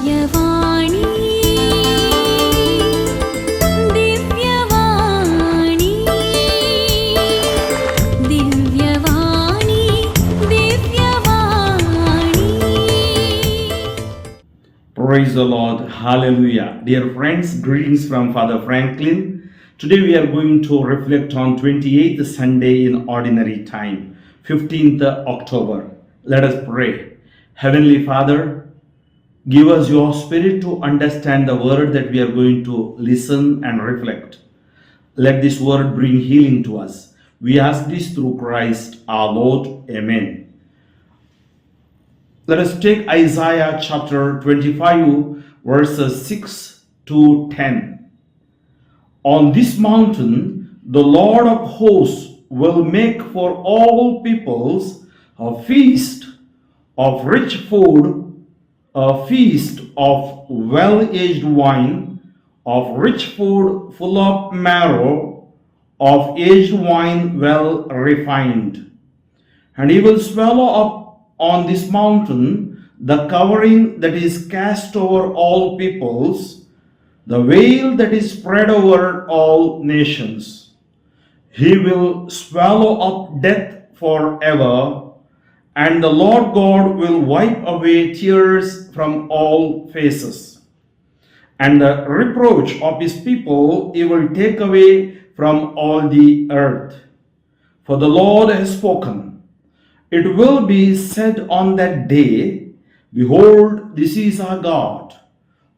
Divyavani, Divyavani, Divyavani, Divyavani. Praise the Lord. Hallelujah. Dear friends, greetings from Father Franklin. Today we are going to reflect on 28th Sunday in Ordinary Time, 15th October. Let us pray. Heavenly Father, give us your spirit to understand the word that we are going to listen and reflect. Let this word bring healing to us. We ask this through Christ our Lord. Amen. Let us take Isaiah chapter 25, verses 6 to 10. On this mountain, the Lord of hosts will make for all peoples a feast of rich food, a feast of well-aged wine, of rich food full of marrow, of aged wine well refined. And he will swallow up on this mountain the covering that is cast over all peoples, the veil that is spread over all nations. He will swallow up death forever, and the Lord God will wipe away tears from all faces. And the reproach of his people he will take away from all the earth. For the Lord has spoken. It will be said on that day, Behold, this is our God.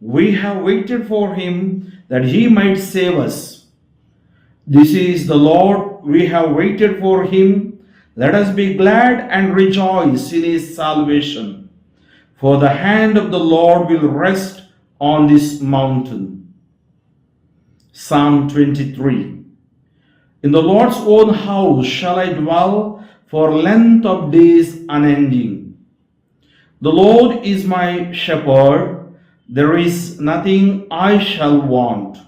We have waited for him that he might save us. This is the Lord, we have waited for him. Let us be glad and rejoice in his salvation. For the hand of the Lord will rest on this mountain. Psalm 23. In the Lord's own house shall I dwell for length of days unending. The Lord is my shepherd, there is nothing I shall want.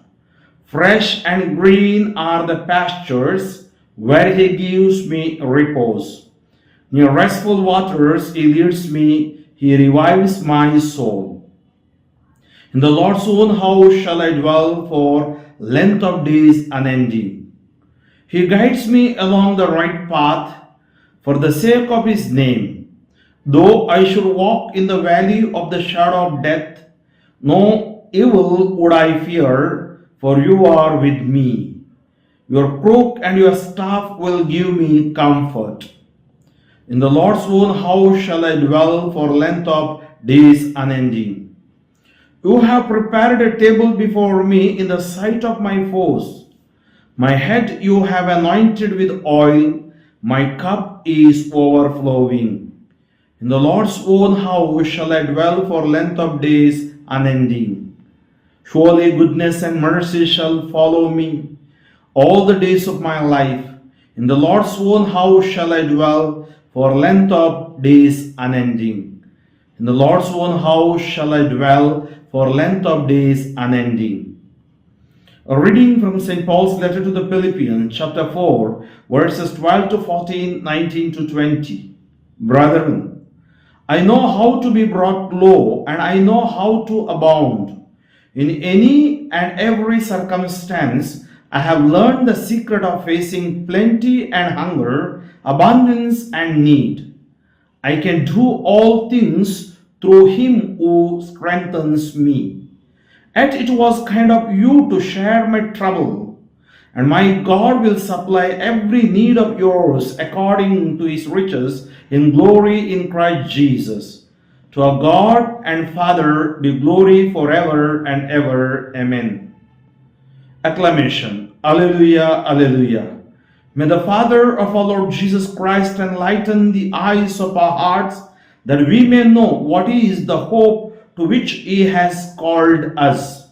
Fresh and green are the pastures where he gives me repose. Near restful waters he leads me, he revives my soul. In the Lord's own house shall I dwell for length of days unending. He guides me along the right path for the sake of his name. Though I should walk in the valley of the shadow of death, no evil would I fear, for you are with me. Your crook and your staff will give me comfort. In the Lord's own house shall I dwell for length of days unending. You have prepared a table before me in the sight of my foes. My head you have anointed with oil, my cup is overflowing. In the Lord's own house shall I dwell for length of days unending. Surely goodness and mercy shall follow me all the days of my life. In the Lord's own house shall I dwell for length of days unending. In the Lord's own house shall I dwell for length of days unending. A reading from St. Paul's letter to the Philippians, chapter 4, verses 12 to 14, 19 to 20. Brethren, I know how to be brought low, and I know how to abound. In any and every circumstance, I have learned the secret of facing plenty and hunger, abundance and need. I can do all things through him who strengthens me. Yet it was kind of you to share my trouble, and my God will supply every need of yours according to his riches in glory in Christ Jesus. To our God and Father be glory forever and ever. Amen. Acclamation. Alleluia, alleluia. May the Father of our Lord Jesus Christ enlighten the eyes of our hearts, that we may know what is the hope to which he has called us.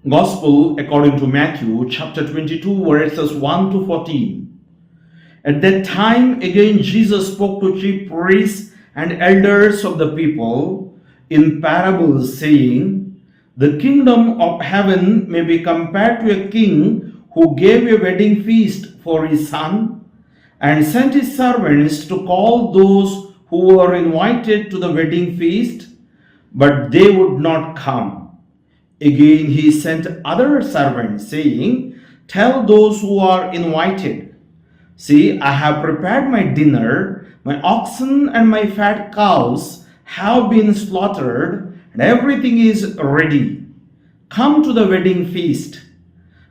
Gospel according to Matthew chapter 22, verses 1 to 14. At that time again Jesus spoke to chief priests and elders of the people in parables, saying, The kingdom of heaven may be compared to a king who gave a wedding feast for his son, and sent his servants to call those who were invited to the wedding feast, but they would not come. Again he sent other servants, saying, Tell those who are invited, See, I have prepared my dinner, my oxen and my fat cows have been slaughtered, and everything is ready. Come to the wedding feast.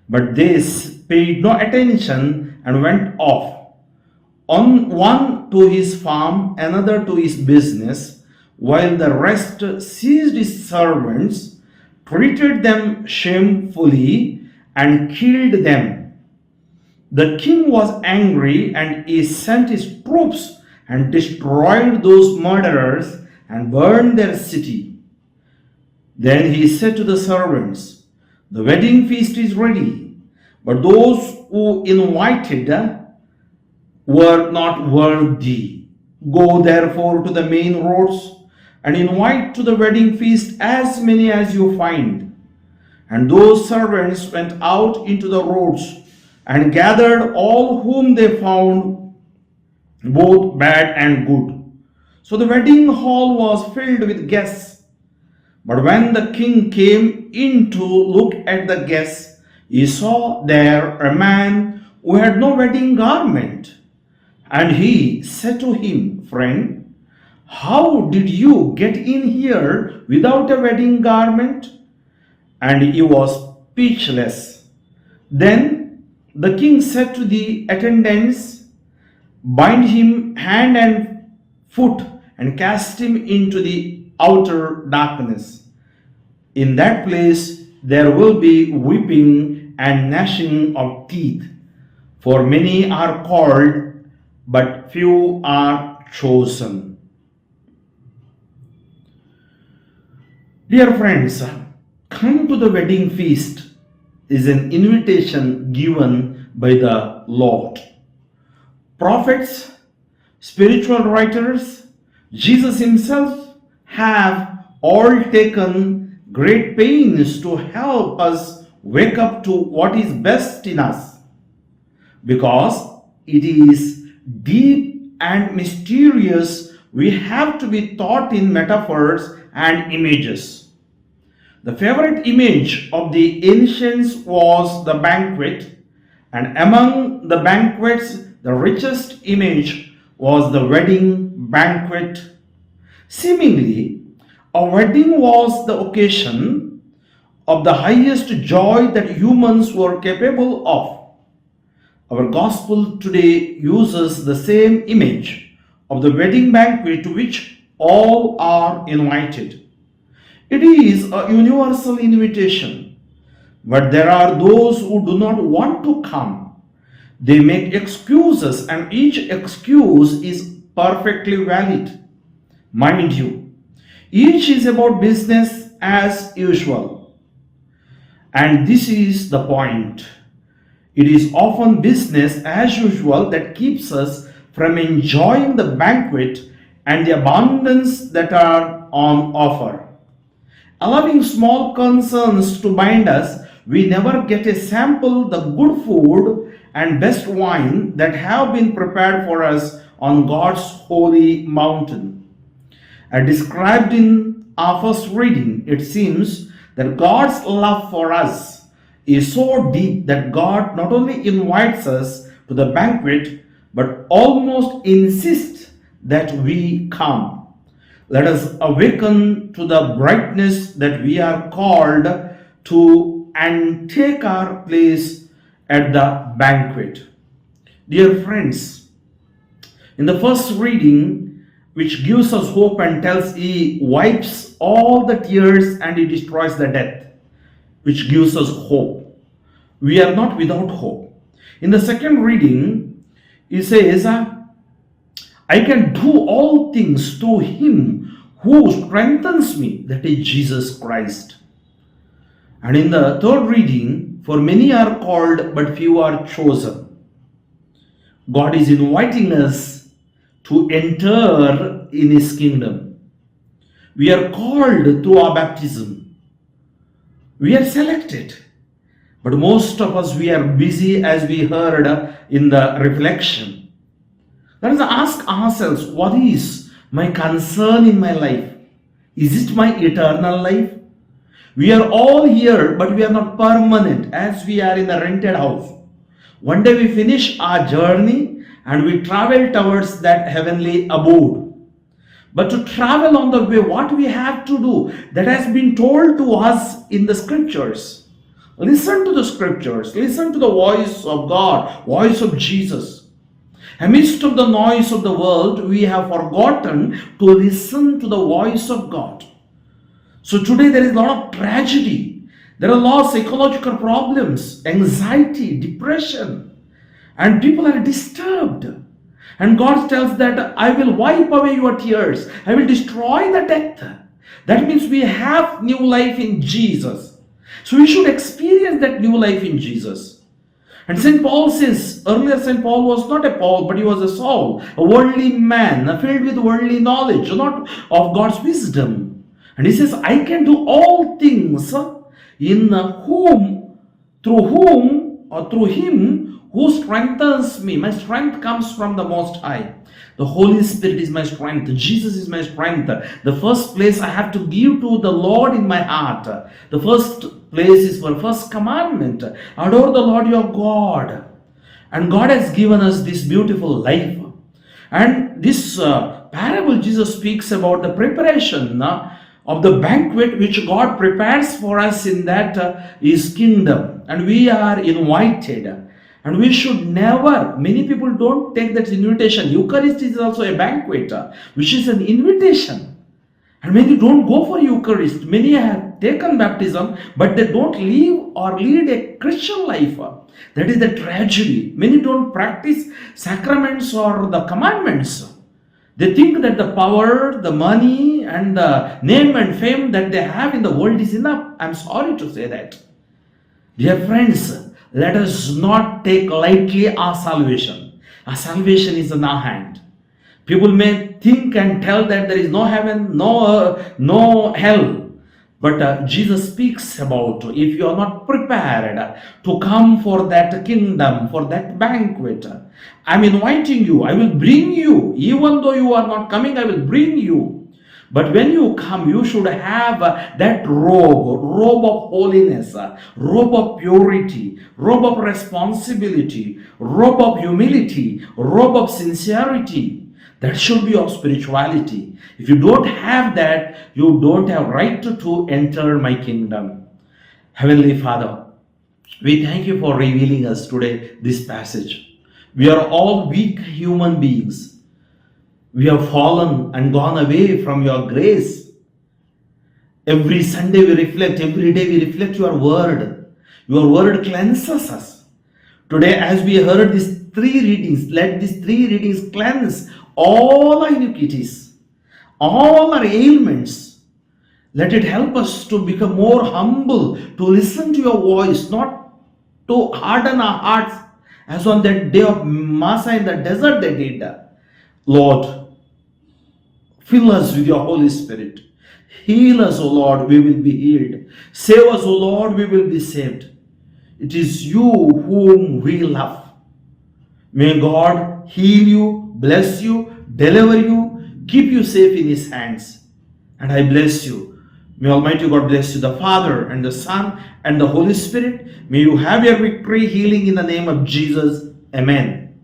But they paid no attention and went off, on one to his farm, another to his business, while the rest seized his servants, treated them shamefully, and killed them. The king was angry, and he sent his troops and destroyed those murderers and burned their city. Then he said to the servants, The wedding feast is ready, but those who invited were not worthy. Go therefore to the main roads and invite to the wedding feast as many as you find. And those servants went out into the roads and gathered all whom they found, both bad and good. So the wedding hall was filled with guests. But when the king came in to look at the guests, he saw there a man who had no wedding garment. And he said to him, Friend, how did you get in here without a wedding garment? And he was speechless. Then the king said to the attendants, Bind him hand and foot and cast him into the outer darkness. In that place there will be weeping and gnashing of teeth, for many are called, but few are chosen. Dear friends, come to the wedding feast is an invitation given by the Lord. Prophets, spiritual writers, Jesus himself have all taken great pains to help us wake up to what is best in us, because it is deep and mysterious. We have to be taught in metaphors and images. The favorite image of the ancients was the banquet, and among the banquets, the richest image was the wedding banquet. Seemingly, a wedding was the occasion of the highest joy that humans were capable of. Our gospel today uses the same image of the wedding banquet to which all are invited. It is a universal invitation, but there are those who do not want to come. They make excuses, and each excuse is perfectly valid. Mind you, each is about business as usual. And this is the point. It is often business as usual that keeps us from enjoying the banquet and the abundance that are on offer. Allowing small concerns to bind us, we never get a sample the good food and best wine that have been prepared for us on God's holy mountain. As described in our first reading, it seems that God's love for us is so deep that God not only invites us to the banquet, but almost insists that we come. Let us awaken to the brightness that we are called to and take our place at the banquet. Dear friends, in the first reading, which gives us hope and tells he wipes all the tears and he destroys the death, which gives us hope. We are not without hope. In the second reading, he says, I can do all things through him who strengthens me, that is Jesus Christ. And in the third reading, for many are called, but few are chosen. God is inviting us to enter in his kingdom. We are called through our baptism. We are selected. But most of us, we are busy, as we heard in the reflection. Let us ask ourselves, what is my concern in my life? Is it my eternal life? We are all here, but we are not permanent as we are in a rented house. One day we finish our journey and we travel towards that heavenly abode. But to travel on the way, what we have to do, that has been told to us in the scriptures. Listen to the scriptures. Listen to the voice of God, voice of Jesus. Amidst of the noise of the world, we have forgotten to listen to the voice of God. So today there is a lot of tragedy. There are a lot of psychological problems, anxiety, depression, and people are disturbed. And God tells that I will wipe away your tears. I will destroy the death. That means we have new life in Jesus. So we should experience that new life in Jesus. And St. Paul says, earlier St. Paul was not a Paul, but he was a Saul, a worldly man, filled with worldly knowledge, not of God's wisdom. And he says, I can do all things through him who strengthens me. My strength comes from the Most High. The Holy Spirit is my strength. Jesus is my strength. The first place I have to give to the Lord in my heart. The first place is for first commandment. Adore the Lord your God. And God has given us this beautiful life. And this parable, Jesus speaks about the preparation of the banquet which God prepares for us in that His kingdom. And we are invited. And we should never, many people don't take that invitation. Eucharist is also a banquet, which is an invitation. And many don't go for Eucharist. Many have taken baptism, but they don't live or lead a Christian life. That is the tragedy. Many don't practice sacraments or the commandments. They think that the power, the money, and the name and fame that they have in the world is enough. I'm sorry to say that. Dear friends, let us not take lightly our salvation. Our salvation is in our hand. People may think and tell that there is no heaven, no hell. But Jesus speaks about if you are not prepared to come for that kingdom, for that banquet, I'm inviting you. I will bring you. Even though you are not coming, I will bring you. But when you come, you should have that robe of holiness, robe of purity, robe of responsibility, robe of humility, robe of sincerity. That should be your spirituality. If you don't have that, you don't have right to enter my kingdom. Heavenly Father, we thank you for revealing us today this passage. We are all weak human beings. We have fallen and gone away from your grace. Every Sunday we reflect, every day we reflect your word. Your word cleanses us. Today, as we heard these three readings, let these three readings cleanse all our iniquities, all our ailments. Let it help us to become more humble, to listen to your voice, not to harden our hearts as on that day of Massa in the desert they did. Lord, fill us with your Holy Spirit. Heal us, O Lord, we will be healed. Save us, O Lord, we will be saved. It is you whom we love. May God heal you, bless you, deliver you, keep you safe in His hands. And I bless you. May Almighty God bless you, the Father and the Son and the Holy Spirit. May you have your victory, healing in the name of Jesus. Amen.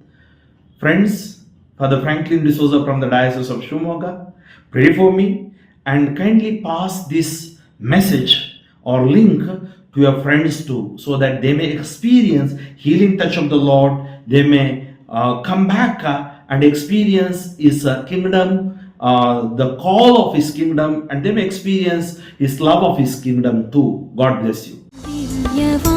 Friends, Father Franklin D'Souza from the Diocese of Shimoga, pray for me and kindly pass this message or link to your friends too, so that they may experience healing touch of the Lord. They may come back and experience His kingdom, the call of His kingdom, and they may experience His love of His kingdom too. God bless you. Divyavani.